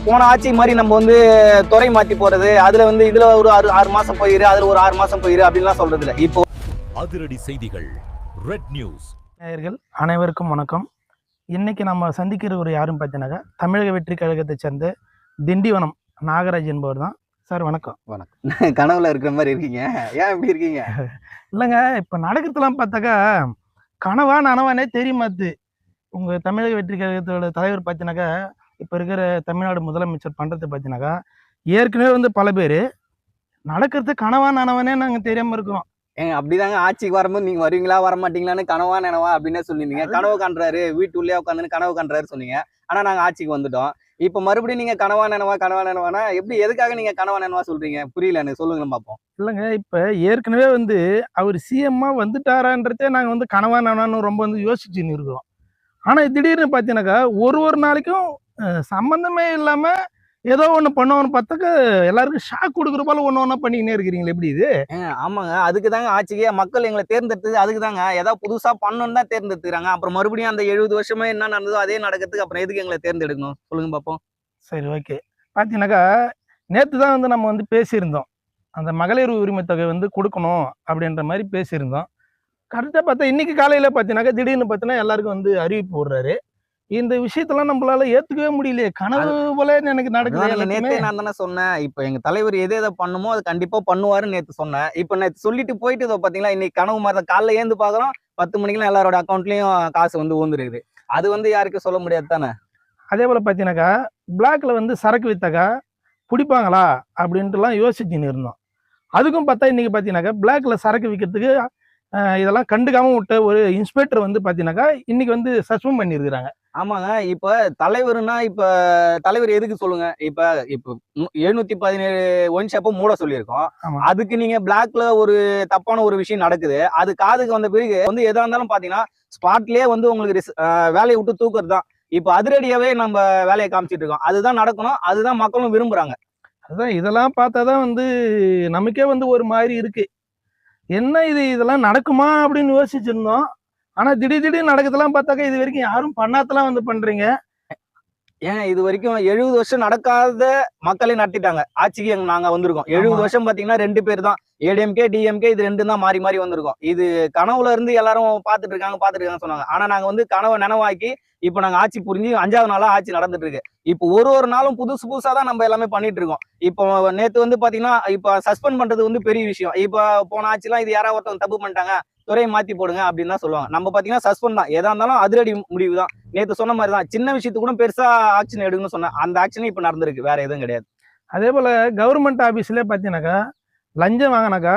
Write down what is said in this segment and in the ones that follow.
போன ஆட்சி மாதிரி நம்ம வந்து துறை மாத்தி போறது, அதுல வந்து இதுல ஒரு 6 மாசம் போயிரு, அதுல ஒரு 6 மாசம் போயிரு அப்படின்லாம் சொல்றது இல்ல. இப்போ அதிரடி செய்திகள் ரெட் நியூஸ் நேயர்கள் அனைவருக்கும் வணக்கம். இன்னைக்கு நம்ம சந்திக்கிற ஒரு யாரும் பார்த்தீங்கன்னாக்கா தமிழக வெற்றி கழகத்தை சேர்ந்த திண்டிவனம் நாகராஜ் என்பவர் தான். சார் வணக்கம். வணக்கம். கனவுல இருக்கிற மாதிரி இருக்கீங்க, ஏன் இப்படி இருக்கீங்க? இல்லைங்க, இப்போ நடக்கிறதுலாம் பார்த்தாக்கா கனவா நனவானே தெரிய மாட்டுது. உங்கள் தமிழக வெற்றி கழகத்தோட தலைவர் பார்த்தீங்கன்னாக்கா இப்போ இருக்கிற தமிழ்நாடு முதலமைச்சர் பண்ணுறது பார்த்தீங்கன்னாக்கா ஏற்கனவே வந்து பல பேர் நடக்கிறது கனவா நனவானே நாங்கள் தெரியாமல் இருக்கிறோம். ஏங்க அப்படிதாங்க ஆட்சிக்கு வரும்போது நீங்க வருவீங்களா வர மாட்டீங்களான்னு கனவா நினவா அப்படின்னே சொல்லியிருந்தீங்க. கனவு காண்றாரு, வீட்டுள்ளே உட்காந்துன்னு கனவு காண்றாரு சொன்னீங்க. ஆனா நாங்க ஆட்சிக்கு வந்துட்டோம். இப்ப மறுபடியும் நீங்க கனவா நினவானா எப்படி, எதுக்காக நீங்க கனவா நினவா சொல்றீங்க? புரியல எனக்கு, சொல்லுங்களேன் பார்ப்போம். இல்லைங்க, இப்போ ஏற்கனவே வந்து அவர் சிஎம்மா வந்துட்டாரான்றதே நாங்கள் வந்து கனவா நனவான்னு ரொம்ப வந்து யோசிச்சுன்னு இருக்கிறோம். ஆனால் திடீர்னு பார்த்தீங்கன்னாக்கா ஒரு நாளைக்கும் சம்மந்தமே இல்லாமல் ஏதோ ஒன்று பண்ணுவோன்னு பார்த்தாக்கா எல்லாருக்கும் ஷாக் கொடுக்குற போல ஒன்று பண்ணிக்கினே இருக்கிறீங்களா? எப்படி இது? ஆமாங்க, அதுக்கு தாங்க ஆட்சிக்கே மக்கள் எங்களை தேர்ந்தெடுத்தது. அதுக்கு தாங்க ஏதாவது புதுசா பண்ணணும்னு தான் தேர்ந்தெடுத்துக்கிறாங்க. அப்புறம் மறுபடியும் அந்த 70 வருஷமே என்ன நடந்ததோ அதே நடக்கிறதுக்கு அப்புறம் எதுக்கு எங்களை தேர்ந்தெடுக்கணும் சொல்லுங்க பார்ப்போம். சரி, ஓகே. பார்த்தீங்கன்னாக்கா நேற்று தான் வந்து நம்ம வந்து பேசியிருந்தோம், அந்த மகளிர் உரிமை தொகை வந்து கொடுக்கணும் அப்படின்ற மாதிரி பேசியிருந்தோம். கரெக்டாக பார்த்தா இன்னைக்கு காலையில் பார்த்தீங்கன்னாக்கா திடீர்னு பார்த்தீங்கன்னா எல்லாருக்கும் வந்து அறிவிப்பு விடுறாரு. இந்த விஷயத்தெல்லாம் நம்மளால ஏத்துக்கவே முடியலையே. கனவு போல எனக்கு நடக்குது. நேத்தே நான் தானே சொன்னேன், இப்ப எங்க தலைவர் எதை பண்ணுமோ அது கண்டிப்பா பண்ணுவாருன்னு நேத்து சொன்னேன். இப்ப நேத்து சொல்லிட்டு போயிட்டு இதோ பாத்தீங்களா, இன்னைக்கு கனவு மாதிரி காலைல ஏந்து பாக்குறோம் 10 மணிக்கெல்லாம் எல்லாரோட அக்கௌண்ட்லயும் காசு வந்து ஊந்துருக்குது. அது வந்து யாருக்கும் சொல்ல முடியாது தானே. அதே போல பாத்தீங்கன்னாக்கா பிளாக்ல வந்து சரக்கு வித்தாக்கா பிடிப்பாங்களா அப்படின்ட்டுலாம் யோசிச்சுன்னு இருந்தோம். அதுக்கும் பார்த்தா இன்னைக்கு பாத்தீங்கன்னாக்கா பிளாக்ல சரக்கு விற்கிறதுக்கு இதெல்லாம் கண்டுக்காம விட்ட ஒரு இன்ஸ்பெக்டர் வந்து பாத்தீங்கன்னாக்கா இன்னைக்கு வந்து சஸ்பெண்ட் பண்ணியிருக்கிறாங்க. ஆமாங்க, இப்ப தலைவர்னா இப்ப தலைவர் எதுக்கு சொல்லுங்க. இப்ப 717 ஒயின் ஷாப்பை மூட சொல்லியிருக்கோம். அதுக்கு நீங்க பிளாக்ல ஒரு தப்பான ஒரு விஷயம் நடக்குது, அது காதுக்கு வந்த பிறகு வந்து எதா இருந்தாலும் பாத்தீங்கன்னா ஸ்பாட்லயே வந்து உங்களுக்கு வேலையை விட்டு தூக்குறது தான். இப்ப அதிரடியாவே நம்ம வேலையை காமிச்சிட்டு இருக்கோம். அதுதான் நடக்கணும், அதுதான் மக்களும் விரும்புறாங்க. அதுதான் இதெல்லாம் பார்த்தாதான் வந்து நமக்கே வந்து ஒரு மாதிரி இருக்கு. என்ன இதெல்லாம் நடக்குமா அப்படின்னு யோசிச்சிருந்தோம். ஆனா திடீர்னு நடக்கிறதெல்லாம் பார்த்தாக்கா இது வரைக்கும் யாரும் பண்ணாதெல்லாம் வந்து பண்றீங்க. ஏன் இது வரைக்கும் 70 வருஷம் நடக்காத மக்களே நடத்திட்டாங்க. ஆட்சிக்கு நாங்க வந்திருக்கோம். 70 வருஷம் பாத்தீங்கன்னா 2 பேர் தான், ஏடிஎம்கே டிஎம்கே, இது 2 தான் மாறி மாறி வந்திருக்கோம். இது கனவுல இருந்து எல்லாரும் பாத்துட்டு இருக்காங்க சொன்னாங்க. ஆனா நாங்க வந்து கனவை நனவாக்கி இப்ப நாங்க ஆட்சி புரிஞ்சு 5வது நாளா ஆட்சி நடந்துட்டு இருக்கு. இப்போ ஒரு நாளும் புதுசு புதுசா தான் நம்ம எல்லாமே பண்ணிட்டு இருக்கோம். இப்போ நேத்து வந்து பாத்தீங்கன்னா இப்ப சஸ்பெண்ட் பண்றது வந்து பெரிய விஷயம். இப்ப போன ஆட்சிலாம் இது யாராவது ஒருத்தவங்க தப்பு பண்ணிட்டாங்க, துறையை மாத்தி போடுங்க அப்படின்னு தான் சொல்லுவாங்க. நம்ம பாத்தீங்கன்னா சஸ்பெண்ட் தான், எதா இருந்தாலும் அதிரடி முடிவு தான். நேத்து சொன்ன மாதிரி தான், சின்ன விஷயத்துக்கு கூட பெருசா ஆக்ஷன் எடுக்கணும்னு சொன்னேன். அந்த ஆக்ஷன் இப்ப நடந்திருக்கு, வேற எதுவும் கிடையாது. அதே போல கவர்மெண்ட் ஆபீஸ்ல பாத்தீங்கன்னாக்கா லஞ்சம் வாங்கினாக்கா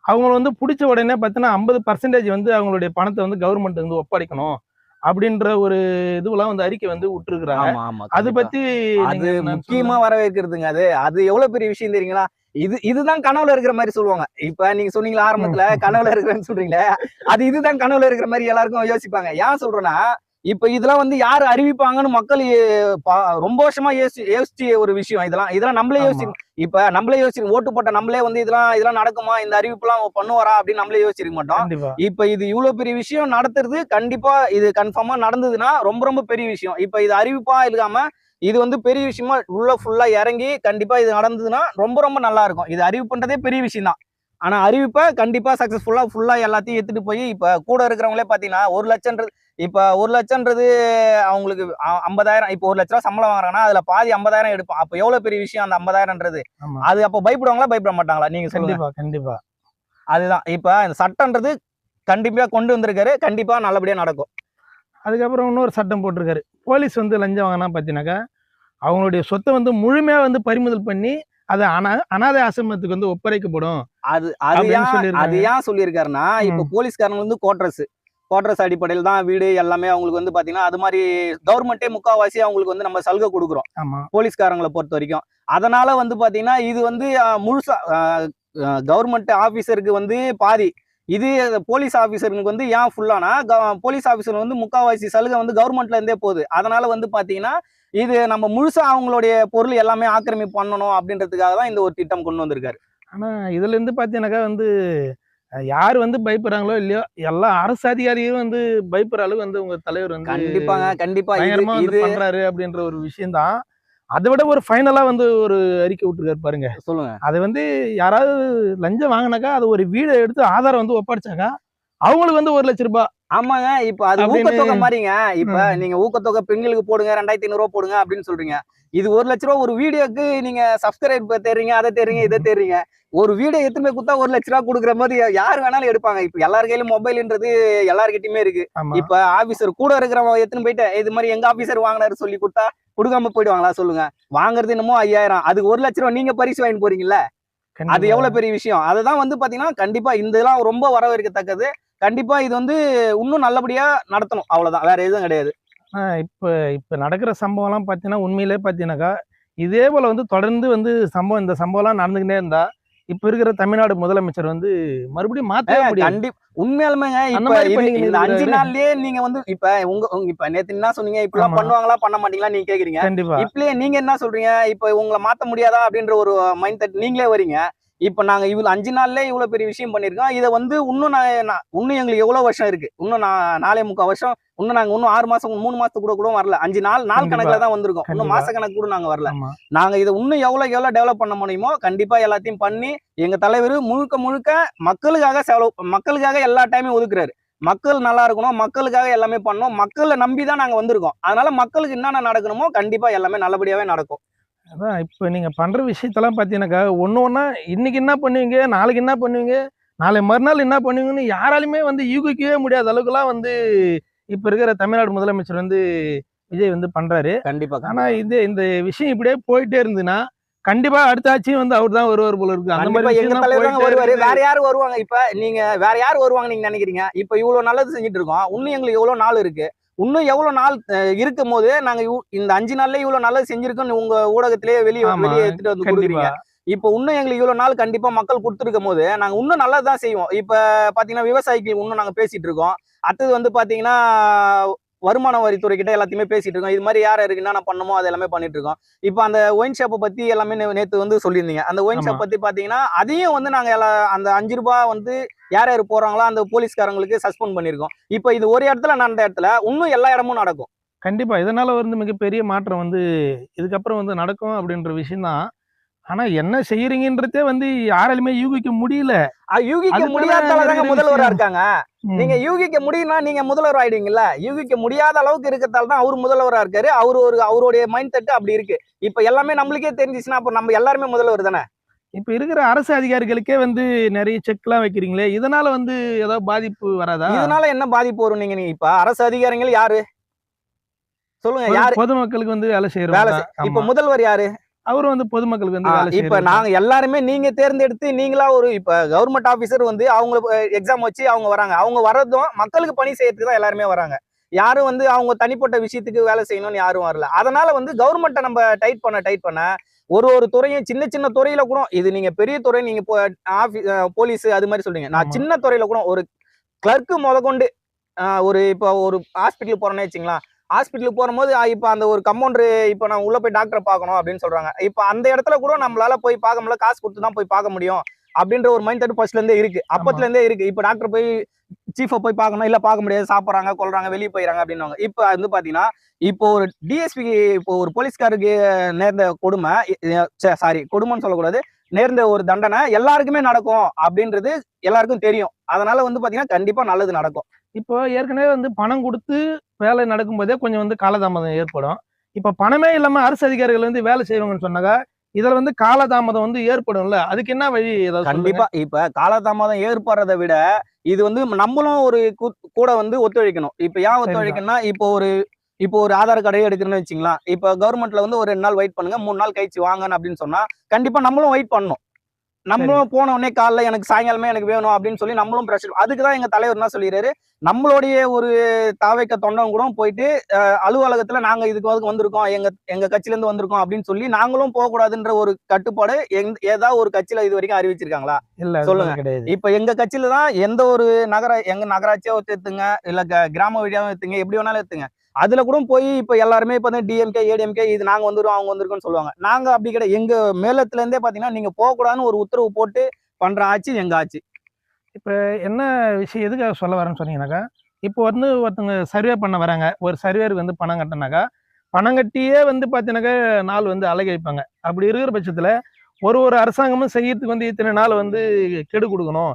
அவங்க வந்து பிடிச்ச உடனே பார்த்தீங்கன்னா 50% வந்து அவங்களுடைய பணத்தை வந்து கவர்மெண்ட் வந்து ஒப்படைக்கணும் அப்படின்ற ஒரு இதுவெல்லாம் வந்து அறிக்கை வந்து விட்டுருக்குறாங்க. அது பத்தி அது முக்கியமா வரவேற்கிறதுங்க. அது எவ்வளவு பெரிய விஷயம் தெரியுங்களா? இதுதான் கனவுல இருக்கிற மாதிரி சொல்லுவாங்க. இப்ப நீங்க சொன்னீங்களா ஆரம்பத்துல கனவுல இருக்கிறேன்னு சொல்றீங்களே, இதுதான் கனவுல இருக்கிற மாதிரி எல்லாருக்கும் யோசிப்பாங்க. ஏன் சொல்றேன்னா, இப்ப இதெல்லாம் வந்து யாரு அறிவிப்பாங்கன்னு மக்கள் ரொம்ப வருஷமா யோசிச்சு ஒரு விஷயம். இதெல்லாம் நம்மளே இப்ப நம்மளே ஓட்டு போட்ட நம்மளே வந்து இதெல்லாம் நடக்குமா, இந்த அறிவிப்பு எல்லாம் பண்ணுவாரா அப்படின்னு நம்மளே யோசிச்சிருக்க மாட்டோம். இப்ப இது இவ்வளவு பெரிய விஷயம் நடத்துறது, கண்டிப்பா இது கன்ஃபார்மா நடந்ததுன்னா ரொம்ப ரொம்ப பெரிய விஷயம். இப்ப இது அறிவிப்பா இல்லாம இது வந்து பெரிய விஷயமா ஃபுல்லா இறங்கி கண்டிப்பா இது நடந்ததுன்னா ரொம்ப ரொம்ப நல்லா இருக்கும். இது அறிவிப்பு பண்றதே பெரிய விஷயம் தான். ஆனா அறிவிப்பை கண்டிப்பா ஃபுல்லா எல்லாத்தையும் எடுத்துட்டு போய் இப்ப கூட இருக்கிறவங்களே பாத்தீங்கன்னா 1 லட்சம்ன்றது, இப்ப 1 லட்சம்ன்றது அவங்களுக்கு 50,000. இப்ப 1 லட்ச ரூபா சம்பளம் வாங்குறாங்கன்னா அதுல பாதி 50,000 எடுப்போம். அப்ப எவ்வளவு பெரிய விஷயம் அந்த 50,000ன்றது. அது அப்ப பயப்படுவாங்களா பயப்பட மாட்டாங்களா நீங்க சொல்லுங்க. கண்டிப்பா அதுதான் இப்ப இந்த சட்டம்ன்றது கண்டிப்பா கொண்டு வந்திருக்காரு, கண்டிப்பா நல்லபடியா நடக்கும். அதுக்கப்புறம் இன்னொரு சட்டம் போட்டிருக்காரு, போலீஸ் வந்து லஞ்சம் வாங்கினா பார்த்தீங்கன்னாக்கா அவங்களுடைய சொத்தை வந்து முழுமையா வந்து பறிமுதல் பண்ணி அது அனாதை ஆசிரமத்துக்கு வந்து ஒப்படைக்கப்படும். அது ஏன் சொல்லியிருக்காருன்னா, இப்ப போலீஸ்காரங்க வந்து கோட்ரஸ் அடிப்படையில் தான் வீடு எல்லாமே அவங்களுக்கு வந்து பாத்தீங்கன்னா அது மாதிரி கவர்மெண்டே முக்காவாசி அவங்களுக்கு வந்து நம்ம சலுகை கொடுக்குறோம் போலீஸ்காரங்களை பொறுத்த வரைக்கும். அதனால வந்து பாத்தீங்கன்னா இது வந்து முழுசா கவர்மெண்ட் ஆபீசருக்கு வந்து பாதி, இது போலீஸ் ஆபீசருக்கு வந்து ஏன் ஃபுல்லானா போலீஸ் ஆபீசர் வந்து முக்காவாசி சலுகை வந்து கவர்மெண்ட்ல இருந்தே போகுது. அதனால வந்து பாத்தீங்கன்னா இது நம்ம முழுசா அவங்களுடைய பொருள் எல்லாமே ஆக்கிரமிப்பு பண்ணணும் அப்படின்றதுக்காக தான் இந்த ஒரு திட்டம் கொண்டு வந்திருக்காரு. ஆனா இதுல இருந்து பாத்தீங்கன்னாக்கா வந்து யார் வந்து பயப்படுறாங்களோ இல்லையோ எல்லா அரசு அதிகாரியும் வந்து பயப்படுற அளவு வந்து உங்க தலைவர் வந்து கண்டிப்பாங்க, கண்டிப்பா. இது பயங்கரமா வந்து இது பண்றாரு அப்படின்ற ஒரு விஷயம் தான். அதை விட ஒரு ஃபைனலா வந்து ஒரு அறிக்கை விட்டுருக்காரு பாருங்க. சொல்லுங்க. அது வந்து யாராவது லஞ்சம் வாங்கினாக்கா அது ஒரு வீடை எடுத்து ஆதாரம் வந்து ஒப்படைச்சாக்கா அவங்களுக்கு வந்து 1,00,000 ஆமாங்க. இப்ப அது அப்படின்னு. ஊக்கத்தொகை மாரிங்க. இப்ப ம். நீங்க ஊக்கத்தொகை பெண்களுக்கு போடுங்க, ரூ. 2,500 போடுங்க அப்படின்னு சொல்றீங்க. இது ரூ. 1,00,000 ஒரு வீடியோக்கு நீங்க சப்ஸ்கிரைப் தேடுறீங்க, அத தேடுறீங்க, இத தேடுறீங்க. ஒரு வீடியோ எடுத்துன்னு போய் குடுத்தா ரூ. 1,00,000 குடுக்குற மாரி யார் வேணாலும் எடுப்பாங்க. இப்ப எல்லார் கையிலும் மொபைல்ன்றது எல்லார்கிட்டயுமே இருக்கு. ஆமா. இப்ப ஆபீசர் கூட இருக்கிறவன் எடுத்துன்னு போயிட்டு, இது மாரி எங்க ஆபீசர் வாங்குனாரு சொல்லி குடுத்தா, குடுக்காம போயிடுவாங்களா சொல்லுங்க? வாங்குறது என்னமோ 5,000 அதுக்கு ரூ. 1,00,000 நீங்க பரிசு வாங்கிட்டு போறீங்கல்ல? அது கண்டிப்பா. எவ்வளவு பெரிய விஷயம். அதுதான் வந்து பாத்தீங்கன்னா, கண்டிப்பா இந்த இதெல்லாம் ரொம்ப வரவேற்கத்தக்கது. கண்டிப்பா இது வந்து இன்னும் நல்லபடியா நடத்தணும். அவ்வளவுதான். வேற எதுவும் கிடையாது. இப்ப இப்ப நடக்கிற சம்பவம்லாம் பார்த்தீங்கன்னா, உண்மையிலே பார்த்தீங்கன்னாக்கா, இதே போல வந்து தொடர்ந்து வந்து இந்த சம்பவம்லாம் நடந்துக்கிட்டே இருந்தா, இப்ப இருக்கிற தமிழ்நாடு முதலமைச்சர் வந்து மறுபடியும் மாத்தவே முடியாது. உண்மையாலுமேங்க அந்த இப்ப மாரி இது பண்ணிக்கின்னு இந்த 5 இருக்கிறாரு. நாள்லயே நீங்க வந்து இப்ப இப்ப நேத்து என்ன சொன்னீங்க? இப்படிலாம் ஆமா. பண்ணுவாங்களா? பண்ண மாட்டீங்களா? நீங்க கேக்குறீங்க. கண்டிப்பா. இப்பலயே நீங்க என்ன சொல்றீங்க? இப்ப உங்கள மாத்த முடியாதா? அப்படின்ற ஒரு மைண்ட் செட் நீங்களே வரீங்க. இப்ப நாங்க இவ்வளவு 5 நாள்லயே இவ்வளவு பெரிய விஷயம் பண்ணியிருக்கோம். இத வந்து இன்னும் இன்னும் எங்களுக்கு எவ்வளவு வருஷம் இருக்கு? இன்னும் 4.25 வருஷம். நாங்க இன்னும் 6 மாசம் 3 மாசத்துக்கு கூட வரல. 5 நாள் கண்டிப்பா. கணக்குல தான் வந்திருக்கோம். இன்னும் கண்டிப்பா. மாச கணக்கு கூட நாங்க வரல. ஆமா. நாங்க இத இன்னும் எவ்வளவுக்கு எவ்வளவு டெவலப் பண்ண முடியுமோ, கண்டிப்பா எல்லாத்தையும் பண்ணி, எங்க தலைவரு முழுக்க முழுக்க மக்களுக்காக எல்லா டைமும் ஒதுக்குறாரு. மக்கள் நல்லா இருக்கணும். மக்களுக்காக எல்லாமே பண்ணணும். மக்கள நம்பி தான் நாங்க வந்திருக்கோம். அதனால மக்களுக்கு என்னென்ன நடக்கணுமோ, கண்டிப்பா எல்லாமே நல்லபடியாவே நடக்கும். அதான் இப்ப நீங்க பண்ற விஷயத்தெல்லாம் பார்த்தீங்கன்னாக்கா, ஒண்ணு ஒண்ணா இன்னைக்கு என்ன பண்ணுவீங்க? நாளைக்கு என்ன பண்ணுவீங்க? நாளை மறுநாள் என்ன பண்ணுவீங்கன்னு யாராலுமே வந்து யூகிக்கவே முடியாத அளவுக்குலாம் வந்து இப்ப இருக்கிற தமிழ்நாடு முதலமைச்சர் வந்து விஜய் வந்து பண்றாரு. கண்டிப்பா, ஆனா கண்டிப்பா. இந்த விஷயம் இப்படியே போயிட்டே இருந்ததுன்னா, கண்டிப்பா அடுத்த ஆட்சியும் வந்து அவர் தான் வருவார் போல இருக்கு. அந்த கண்டிப்பா மாரி எங்க விஷயம் தான் தலைவர் தாங்க போயிட்டே வருவாரு. இருக்குது. வேற யாரு வருவாங்க? இப்ப நீங்க வேற யாரு வருவாங்கன்னு நீங்க நெனைக்கிறீங்க? இப்ப இவ்வளவு நல்லது செஞ்சுட்டு இருக்கோம். இன்னும் எங்களுக்கு எவ்வளவு நாள் இருக்கு? இன்னும் எவ்வளவு நாள் இருக்கும்போது, நாங்க இந்த 5 நாள்ல இவ்வளவு நல்லது செஞ்சிருக்கோம்னு உங்க ஊடகத்திலேயே ஆமா. வெளிய எடுத்துட்டு வந்து கண்டிப்பா. குடுக்குறீங்க. இப்ப இன்னும் எங்களுக்கு இவ்வளவு நாள் கண்டிப்பா மக்கள் குடுத்திருக்கும்போது, நாங்க இன்னும் நல்லது தான் செய்வோம். இப்ப பாத்தீங்கன்னா, விவசாயிக்கு இன்னும் நாங்க பேசிட்டு இருக்கோம். அடுத்தது வந்து பாத்தீங்கன்னா, வருமான வரித்துறை கிட்ட எல்லாத்தையுமே பேசிட்டு இருக்கோம். இது மாரி யார் யாருக்கு என்னென்ன பண்ணணுமோ அது எல்லாமே பண்ணிட்டு இருக்கோம். இப்ப அந்த ஒயின் ஷாப்ப பத்தி எல்லாமே நேத்து வந்து சொல்லியிருந்தீங்க. அந்த ஒயின் ஆமா. ஷாப் பத்தி பாத்தீங்கன்னா, அதையும் வந்து நாங்க அந்த ரூ. 5 வந்து யார் யார் போறாங்களோ அந்த போலீஸ்காரங்களுக்கு சஸ்பெண்ட் பண்ணியிருக்கோம். இப்ப இது ஒரு இடத்துல நடந்த இடத்துல, இன்னும் எல்லா இடமும் நடக்கும். கண்டிப்பா. இதனால வந்து மிகப்பெரிய மாற்றம் வந்து இதுக்கப்புறம் வந்து நடக்கும் அப்படின்ற விஷயம் தான். ஆனா என்ன செய்யறீங்கன்றதே வந்து யாராலுமே யூகிக்க முடியல. யூகிக்க அதுதானே அங்க முடியாததால தாங்க இருக்கிற முதல்வரா விஷயம். இருக்காங்க. ம். நீங்க யூகிக்க முடியும்னா நீங்க முதல்வர் ஆயிடுவீங்கல்ல. யூகிக்க முடியாத அளவுக்கு இருக்கறதால தான் அவரு முதல்வரா இருக்காரு. அவருடைய மைண்ட் செட் அப்படி இருக்கு. இப்ப எல்லாமே நம்மளுக்கே தெரிஞ்சுச்சுன்னா, அப்ப நம்ம எல்லாருமே முதல்வர் தானே. இப்ப இருக்கிற அரசு அதிகாரிகளுக்கே வந்து நெறைய செக்லாம் வைக்கிறீங்களே, இதனால வந்து ஏதாவது பாதிப்பு வராதா? இதனால என்ன பாதிப்பு வரும் நீங்க இப்ப அரசு அதிகாரிகள் யாரு? சொல்லுங்க யாரு பொதுமக்களுக்கு வந்து வேலை செய்றவங்க வேலை தான். செய் இப்ப ஆமா. முதல்வர் யாரு? அவரும் வந்து பொதுமக்களுக்கு வந்து வேலை இப்ப செய்றவர் தான். நாங்க எல்லாருமே நீங்க தேர்ந்தெடுத்து நீங்களா இப்ப கவர்ன்மெண்ட் ஆபீசர் வந்து அவங்க எக்ஸாம் வச்சு அவங்க வராங்க. அவங்க வர்றதும் மக்களுக்கு பணி செய்யறதுக்கு தான் எல்லாருமே வராங்க. யாரும் வந்து அவங்க தனிப்பட்ட விஷயத்துக்கு வேலை செய்யணும்னு யாரும் வரல. அதனால வந்து கவர்ன்மெண்ட்ட நம்ம டைட் பண்ண ஒரு துறையும் சின்ன சின்ன துறையில கூட இது நீங்க பெரிய துறை நீங்க போலீஸ் அது மாரி சொல்றீங்க. நான் ஆமா. சின்ன துறையில கூட ஒரு கிளர்க் முதற்கொண்டு இப்ப ஒரு ஹாஸ்பிட்டல் போறேன்னு வச்சுங்களேன். ஹாஸ்பிட்டலுக்கு போகும்போது இப்ப அந்த ஒரு கம்பவுண்டர் இப்ப நான் உள்ள போய் டாக்டரை பார்க்கணும் அப்படின்னு சொல்றாங்க. இப்ப அந்த இடத்துல கூட நம்மளால போய் பார்க்க முடியல. காசு குடுத்து தான் போய் பார்க்க முடியும். அப்படின்ற ஒரு மைண்ட் செட் ஃபர்ஸ்ட்ல இருந்தே இருக்கு. ஆமா. அப்பத்துல இருந்தே இருக்கு. இப்ப டாக்டர் போய் சீஃப போய் பார்க்கணும். இல்ல பார்க்க முடியாது. சாப்பிடுறாங்க, கொல்றாங்க, வெளிய போயிறாங்க அப்படின்னுவாங்க. இப்ப வந்து பாத்தீங்கன்னா, இப்போ ஒரு டிஎஸ்பி இப்போ ஒரு போலீஸ்காருக்கு நேர்ந்த கொடுமை சாரி கொடுமைன்னு சொல்லக்கூடாது. நேர்ந்த ஒரு தண்டனை எல்லாருக்குமே நடக்கும் அப்படின்றது எல்லாருக்கும் தெரியும். அதனால வந்து பாத்தீங்கன்னா, கண்டிப்பா நல்லது நடக்கும். இப்போ ஏற்கனவே வந்து பணம் குடுத்து வேலை நடக்கும்போதே கொஞ்சம் வந்து காலதாமதம் ஏற்படும். இப்ப பணமே இல்லாம அரசு அதிகாரிகள் வந்து வேலை செய்வாங்கன்னு சொன்னாக்கா, இதுல வந்து காலதாமதம் வந்து ஏற்படும்ல. அதுக்கு என்ன வழி ஏதாவது சொல்லுங்க? கண்டிப்பா. இப்ப காலதாமதம் ஏற்படுறத விட, இது வந்து நம்மளும் ஒரு கூட வந்து ஒத்துழைக்கணும். இப்ப ஏன் சரிதான். ஒத்துழைக்கணும்னா, இப்போ ஒரு ஆதார் கார்டே எடுக்கிறேன்னு வச்சுக்கங்களேன். இப்ப கவர்மெண்ட்ல வந்து ஒரு 2 நாள் வெயிட் பண்ணுங்க, 3 நாள் கழிச்சு வாங்கன்னு அப்படின்னு சொன்னா, கண்டிப்பா நம்மளும் வெயிட் பண்ணணும். சரி. நம்மளும் போன உடனே காலைல எனக்கு சாயங்காலமே எனக்கு வேணும் அப்படின்னு சொல்லி நம்மளும் பிரஷர் அதுக்கு தான் எங்க தலைவர் என்ன சொல்லிறாரு, நம்மளுடைய ஒரு தாவேக்கா தொண்டன் கூட போயிட்டு அலுவலகத்துல நாங்க இதுக்கு வந்திருக்கோம். எங்க எங்க கட்சியில இருந்து வந்திருக்கோம் அப்படின்னு சொல்லி நாங்களும் போகக்கூடாதுன்ற ஒரு கட்டுப்பாடு ஏதாவது ஒரு கட்சியில இது வரைக்கும் அறிவிச்சிருக்காங்களா? இல்ல அது போல சொல்லுங்க. கிடையாது. இப்ப எங்க கட்சியில தான் எந்த ஒரு எங்க நகராட்சியோ எடுத்துங்க, இல்ல கிராம வழியாவும் எடுத்துங்க, எப்படி வேணாலும் எடுத்துங்க. அதுல கூட போய் இப்ப எல்லாருமே இப்ப டிஎம்கே, ஏடிஎம்கே இது நாங்க வந்துருவோம், அவங்க வந்திருக்கோம்னு சொல்லுவாங்க. நாங்க அப்படி கிடையாது. எங்க மேலத்துல இருந்தே பாத்தீங்கன்னா, நீங்க போகக்கூடாதுன்னு ஒரு உத்தரவு போட்டு பண்ற ஆட்சி எங்க ஆட்சி. இப்போ என்ன விஷயம் எதுக்காக சொல்ல வரேன்னு சொன்னீங்கன்னாக்கா, இப்போ வந்து ஒருத்தவங்க சர்வே பண்ண வராங்க. ஒரு சர்வேருக்கு வந்து பணம் கட்டினாக்கா, பணம் கட்டியே வந்து பார்த்தீங்கன்னாக்கா, நாள் வந்து அலைக்கழிப்பாங்க. அப்படி இருக்கிற பட்சத்தில, ஒரு அரசாங்கமும் செய்யறதுக்கு வந்து இத்தனை நாள் வந்து கெடு குடுக்கணும்.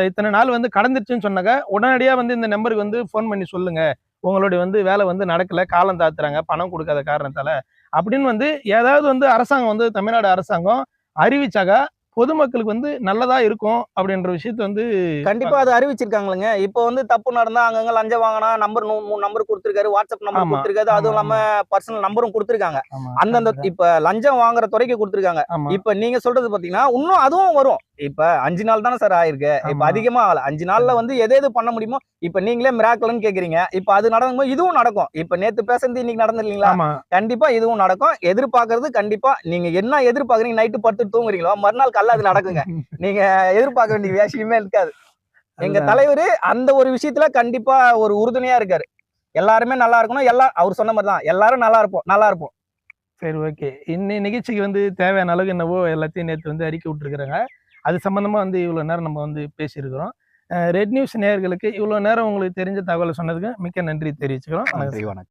இத்தனை நாள் வந்து கடந்துருச்சுன்னு சொன்னாக்கா, உடனடியா வந்து இந்த நம்பருக்கு வந்து ஃபோன் பண்ணி சொல்லுங்க. உங்களுடைய வந்து வேலை வந்து நடக்கல, காலம் தாழ்த்துறாங்க, பணம் குடுக்காத காரணத்தால. அப்படின்னு வந்து ஏதாவது வந்து அரசாங்கம் வந்து தமிழ்நாடு அரசாங்கம் அறிவிச்சாக்கா, பொதுமக்களுக்கு வந்து நல்லதா இருக்கும் அப்படின்ற விஷயத்த வந்து கண்டிப்பா அது அறிவிச்சிருக்காங்களுங்க. இப்போ வந்து தப்பு நடந்தா அங்கங்க லஞ்சம் வாங்குனா நம்பர் 3 நம்பர் குடுத்திருக்காரு. வாட்ஸ்அப் நம்பர் ஆமா, குடுத்திருக்காரு. ஆமா, அதுவும் இல்லாம ஆமா, பர்சனல் நம்பரும் குடுத்திருக்காங்க. ஆமா. அந்தந்த கரெக்ட் தான். இப்ப லஞ்சம் வாங்குற துறைக்கு குடுத்திருக்காங்க. ஆமா, இப்ப நீங்க சொல்றது பாத்தீங்கன்னா, இன்னும் அதுவும் வரும். இப்ப 5 நாள் தானே சார் ஆயிருக்கு. இப்ப ஆமா. அதிகமா ஆகல. 5 நாள்ல வந்து எது எது பண்ண முடியுமோ, இப்ப நீங்களே மிராக்கிள்னு கேக்குறீங்க. இப்ப அது நடக்கும்போது இதுவும் நடக்கும். இப்ப நேத்து பேசுனது இன்னைக்கு நடந்தது இல்லீங்களா? ஆமா. கண்டிப்பா இதுவும் நடக்கும். எதிர்பார்க்கிறது கண்டிப்பா நீங்க என்ன எதிர்பார்க்குறீங்க நைட்டு படுத்து தூங்குறீங்களோ, மறுநாள் காலைல அது நடக்குங்க. நீங்க எதிர்பார்க்க வேண்டிய விஷயமே இருக்காது. எங்க அதுதான். தலைவரு அந்த ஒரு விஷயத்துல கண்டிப்பா ஒரு உறுதுணையா இருக்காரு. எல்லாருமே நல்லா இருக்கணும். அவர் சொன்ன மாரி தான். எல்லாரும் நல்லா இருப்போம். நல்லா இருப்போம். சரி, ஓகே. நிகழ்ச்சிக்கு வந்து தேவையான அளவுக்கு என்னவோ எல்லாத்தையும் நேத்து வந்து அறிக்கை விட்டுருக்காங்க. அது சம்பந்தமா வந்து இவ்வளோ நேரம் நம்ம வந்து பேசியிருக்கிறோம். ரெட் நியூஸ் நேயர்களுக்கு இவ்வளோ நேரம் உங்களுக்கு தெரிஞ்ச தகவல சொன்னதுக்கு மிக்க நன்றி தெரிவிச்சுக்கிறோம். நன்றி. வணக்கம்.